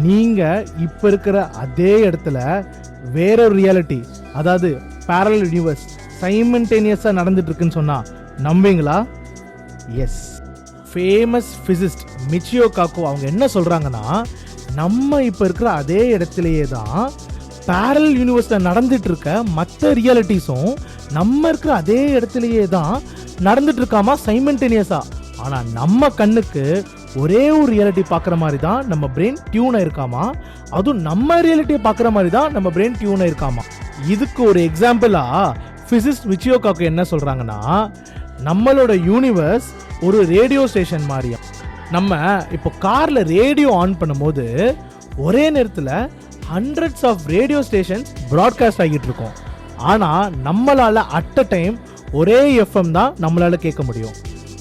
நீங்கள் இப்போ இருக்கிற அதே இடத்துல வேற ஒரு ரியாலிட்டி, அதாவது parallel யூனிவர்ஸ் சைமல்டேனியஸாக நடந்துட்டு இருக்குன்னு சொன்னால் நம்புவீங்களா? S, famous physicist Michio cacao அவங்க என்ன சொல்கிறாங்கன்னா, நம்ம இப்போ இருக்கிற அதே இடத்துலையே தான் parallel யூனிவர்ஸில் நடந்துட்டு இருக்க மற்ற ரியாலிட்டிஸும் நம்ம இருக்கிற அதே இடத்துலையே தான் நடந்துட்டு இருக்காமா சைமல்டேனியஸாக. ஆனால் நம்ம கண்ணுக்கு ஒரே ஒரு ரியாலிட்டி பார்க்குற மாதிரி தான் நம்ம பிரெயின் டியூன் ஆயிருக்காமா, அதுவும் நம்ம ரியாலிட்டியை பார்க்குற மாதிரி தான் நம்ம பிரெயின் டியூன் ஆயிருக்காமா. இதுக்கு ஒரு எக்ஸாம்பிளாக ஃபிசிஸ்ட் மிச்சியோ காக்கோ என்ன சொல்கிறாங்கன்னா, நம்மளோட யூனிவர்ஸ் ஒரு ரேடியோ ஸ்டேஷன் மாதிரியா. நம்ம இப்போ காரில் ரேடியோ ஆன் பண்ணும்போது ஒரே நேரத்தில் hundreds of radio stations broadcast ஆகிட்டு இருக்கோம். ஆனால் நம்மளால் அட் அ டைம் ஒரே எஃப்எம் தான் நம்மளால் கேட்க முடியும்.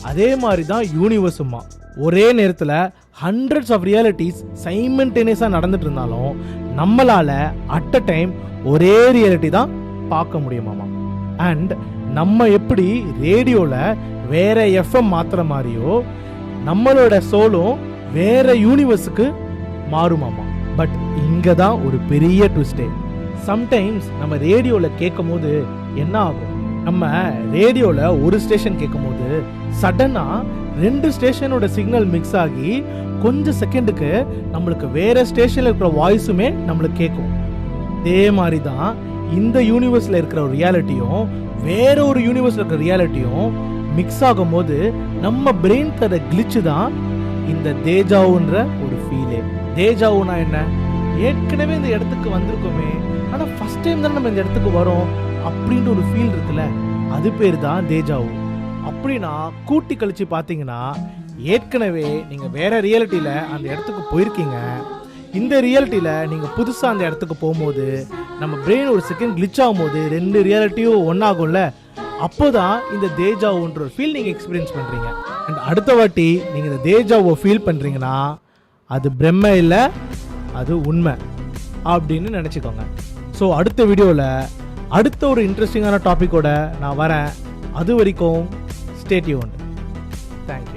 அதே மாதிரி தான் யூனிவர்ஸுமா, ஒரே நேரத்தில் ஹண்ட்ரட்ஸ் ஆஃப் ரியாலிட்டிஸ் சைமல்டேனியஸாக நடந்துட்டு இருந்தாலும் நம்மளால் அட் அ டைம் ஒரே ரியாலிட்டி தான் பார்க்க முடியுமாமா. அண்ட் நம்ம எப்படி ரேடியோவில் வேற எஃப்எம் மாற்றுற மாதிரியோ நம்மளோட சோலும் வேற யூனிவர்ஸுக்கு மாறுமாமா. பட் இங்கே தான் ஒரு பெரிய ட்விஸ்டே. சம்டைம்ஸ் நம்ம ரேடியோவில் கேட்கும் போது என்ன ஆகும், நம்ம ரேடியோவில் ஒரு ஸ்டேஷன் கேட்கும் போது சடனாக 2 ஸ்டேஷனோட சிக்னல் மிக்ஸ் ஆகி கொஞ்சம் செகண்டுக்கு நம்மளுக்கு வேற ஸ்டேஷனில் இருக்கிற வாய்ஸுமே நம்மளுக்கு கேட்கும். அதே மாதிரி தான் இந்த யூனிவர்ஸில் இருக்கிற ஒரு ரியாலிட்டியும் வேற ஒரு யூனிவர்ஸில் இருக்கிற ரியாலிட்டியும் மிக்ஸ் ஆகும் போது நம்ம பிரெயின் தர கிளிச்சு தான் இந்த தேஜாவுன்ற ஒரு ஃபீலே. தேஜாவுனா என்ன, ஏற்கனவே இந்த இடத்துக்கு வந்திருக்கோமே ஆனால் ஃபர்ஸ்ட் டைம் தான் நம்ம இந்த இடத்துக்கு வரோம் அப்படின்ற ஒரு ஃபீல் இருக்குல்ல, அது பேர் தான் தேஜாவு. அப்படின்னா கூட்டி கழிச்சு பார்த்தீங்கன்னா ஏற்கனவே நீங்கள் வேற ரியாலிட்டியில் அந்த இடத்துக்கு போயிருக்கீங்க. இந்த ரியாலிட்டியில் நீங்கள் புதுசாக அந்த இடத்துக்கு போகும்போது நம்ம பிரெயின் ஒரு செகண்ட் கிளிச் ஆகும்போது 2 ரியாலிட்டியும் ஒன்றாகும்ல, அப்போ தான் இந்த தேஜாவுன்ற ஒரு ஃபீல் நீங்கள் எக்ஸ்பீரியன்ஸ் பண்ணுறீங்க. அண்ட் அடுத்த வாட்டி நீங்கள் இந்த தேஜாவை ஃபீல் பண்ணுறீங்கன்னா அது பிரம்ம இல்லை, அது உண்மை அப்படின்னு நினச்சிக்கோங்க. ஸோ அடுத்த வீடியோவில் அடுத்த ஒரு இன்ட்ரெஸ்டிங்கான டாப்பிக்கோட நான் வரேன். அது வரைக்கும் ஸ்டே டியூன்ட். தேங்க்யூ.